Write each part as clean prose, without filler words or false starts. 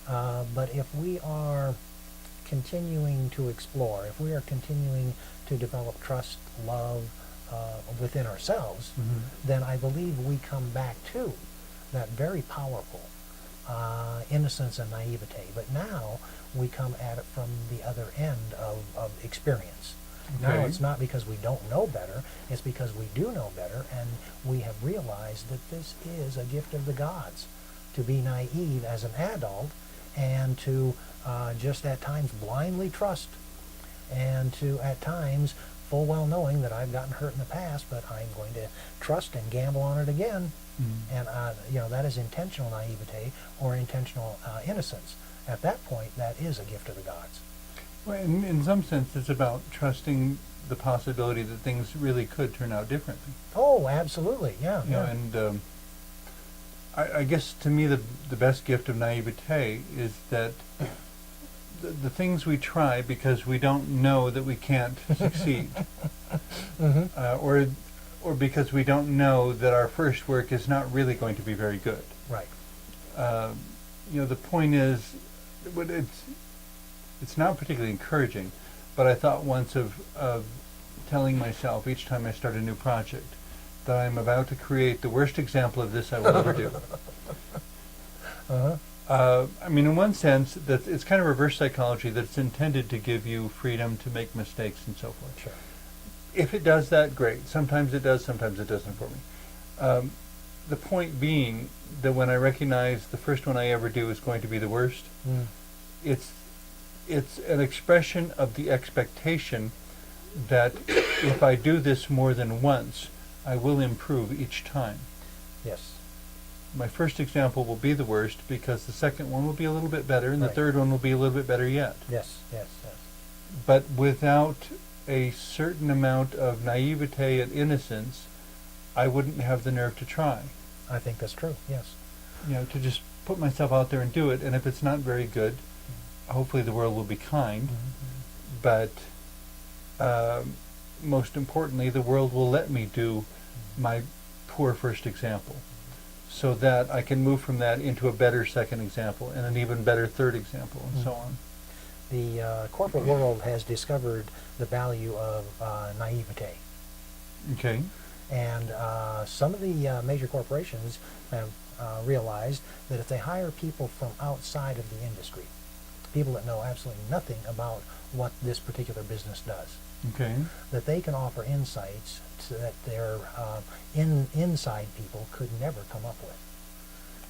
But if we are continuing to explore, if we are continuing to develop trust, love within ourselves, then I believe we come back to that very powerful innocence and naivete. But now we come at it from the other end of experience. Now it's not because we don't know better, it's because we do know better, and we have realized that this is a gift of the gods, to be naive as an adult and to just at times blindly trust, and to at times full well knowing that I've gotten hurt in the past, but I'm going to trust and gamble on it again. And that is intentional naivete or intentional innocence. At that point, that is a gift of the gods. Well, in some sense, it's about trusting the possibility that things really could turn out differently. Oh, absolutely, yeah. You know, and I guess to me the best gift of naivete is that the things we try because we don't know that we can't succeed, or because we don't know that our first work is not really going to be very good. Right. The point is, it's not particularly encouraging, but I thought once of telling myself each time I start a new project that I'm about to create the worst example of this I will ever do. In one sense, that it's kind of reverse psychology, that it's intended to give you freedom to make mistakes and so forth. Sure. If it does that, great. Sometimes it does, sometimes it doesn't for me. The point being that when I recognize the first one I ever do is going to be the worst, it's an expression of the expectation that if I do this more than once, I will improve each time. Yes. My first example will be the worst because the second one will be a little bit better, and the third one will be a little bit better yet. Yes. But without a certain amount of naivete and innocence, I wouldn't have the nerve to try. I think that's true, yes. To just put myself out there and do it, and if it's not very good, hopefully the world will be kind, but most importantly, the world will let me do my poor first example, so that I can move from that into a better second example and an even better third example, and so on. The corporate world has discovered the value of naivete. Okay. And some of the major corporations have realized that if they hire people from outside of the industry, people that know absolutely nothing about what this particular business does, that they can offer insights that their inside people could never come up with.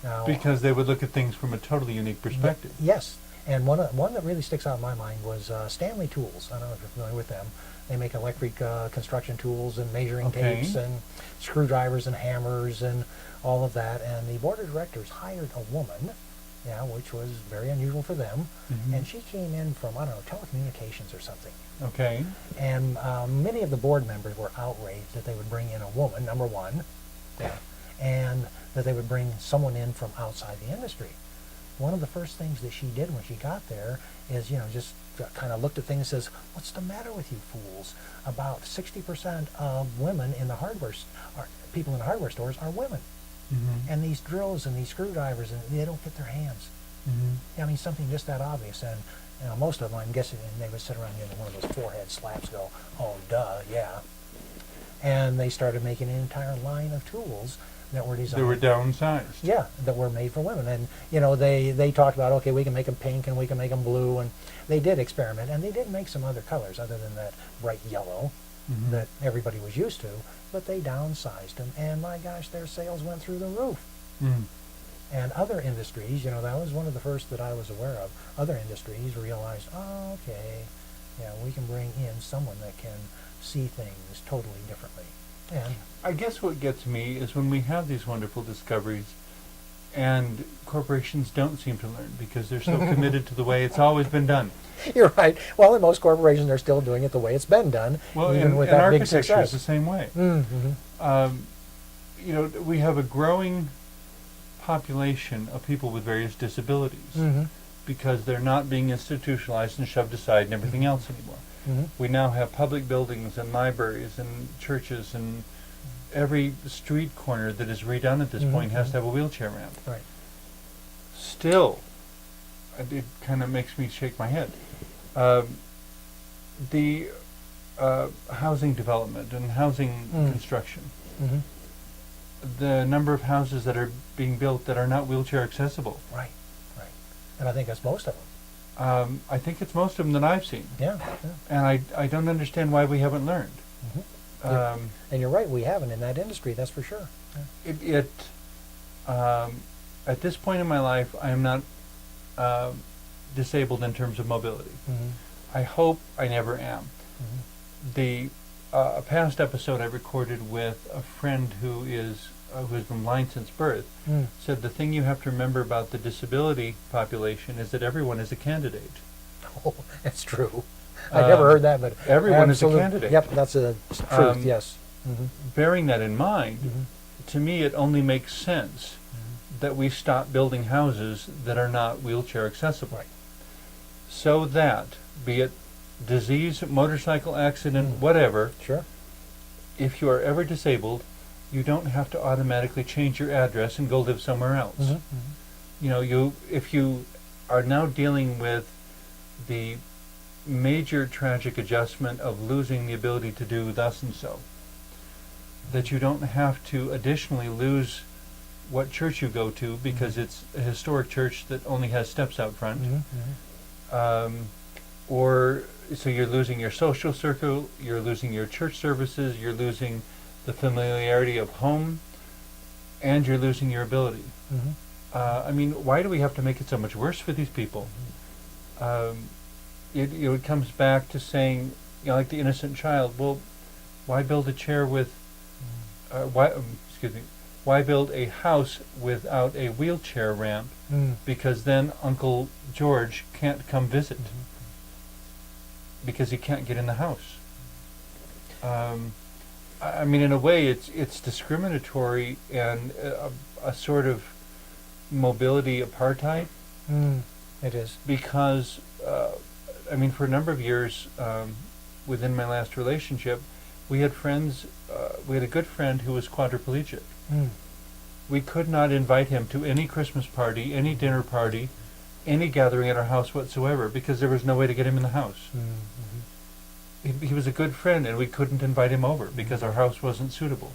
Now, because they would look at things from a totally unique perspective. Yes, and one that really sticks out in my mind was Stanley Tools. I don't know if you're familiar with them. They make electric construction tools and measuring tapes and screwdrivers and hammers and all of that. And the board of directors hired a woman, which was very unusual for them. And she came in from, I don't know, telecommunications or something. Okay. And many of the board members were outraged that they would bring in a woman, number one, and that they would bring someone in from outside the industry. One of the first things that she did when she got there is, just kind of looked at things and says, "What's the matter with you fools? About 60% of women in the people in the hardware stores are women. And these drills and these screwdrivers, and they don't fit their hands." Something just that obvious. And most of them, I'm guessing, and they would sit around and one of those forehead slaps go, "Oh, duh, yeah." And they started making an entire line of tools that were designed. They were downsized. Yeah, that were made for women. And, they talked about, okay, we can make them pink and we can make them blue. And they did experiment. And they did make some other colors other than that bright yellow that everybody was used to. But they downsized them. And, my gosh, their sales went through the roof. And other industries, that was one of the first that I was aware of. Other industries realized, oh, okay, we can bring in someone that can see things totally differently. And I guess what gets me is when we have these wonderful discoveries and corporations don't seem to learn because they're so committed to the way it's always been done. You're right. Well, in most corporations, they're still doing it the way it's been done, well, even with and that big architecture success. is the same way. We have a growing population of people with various disabilities because they're not being institutionalized and shoved aside and everything else anymore. We now have public buildings and libraries and churches, and every street corner that is redone at this point has to have a wheelchair ramp. Right. Still, it kind of makes me shake my head. The housing development and housing construction, Mm-hmm. the number of houses that are being built that are not wheelchair accessible. Right, right. And I think that's most of them. I think it's most of them that I've seen. Yeah. And I don't understand why we haven't learned. Mm-hmm. And you're right, we haven't in that industry, that's for sure. Yeah. At this point in my life, I am not disabled in terms of mobility. Mm-hmm. I hope I never am. Mm-hmm. The past episode I recorded with a friend who has been blind since birth said the thing you have to remember about the disability population is that everyone is a candidate. Oh, that's true. I never heard that, but everyone is a absolute- candidate. Yep, that's a truth. Yes. Mm-hmm. Bearing that in mind, Mm-hmm. to me it only makes sense that we stop building houses that are not wheelchair accessible. Right. So that, be it disease, motorcycle accident, whatever, Sure. if you are ever disabled, you don't have to automatically change your address and go live somewhere else. Mm-hmm. Mm-hmm. You know, if you are now dealing with the major tragic adjustment of losing the ability to do thus and so, that you don't have to additionally lose what church you go to because it's a historic church that only has steps out front. Mm-hmm. Mm-hmm. Or so you're losing your social circle, you're losing your church services, you're losing the familiarity of home, and you're losing your ability. Mm-hmm. I mean, why do we have to make it so much worse for these people? It comes back to saying, you know, like the innocent child. Well, why build a chair with? Why build a house without a wheelchair ramp? Because then Uncle George can't come visit because he can't get in the house. I mean, in a way, it's discriminatory and a sort of mobility apartheid. It is. Because, I mean, for a number of years within my last relationship, we had friends. We had a good friend who was quadriplegic. We could not invite him to any Christmas party, any dinner party, any gathering at our house whatsoever because there was no way to get him in the house. Mm-hmm. He was a good friend and we couldn't invite him over because our house wasn't suitable.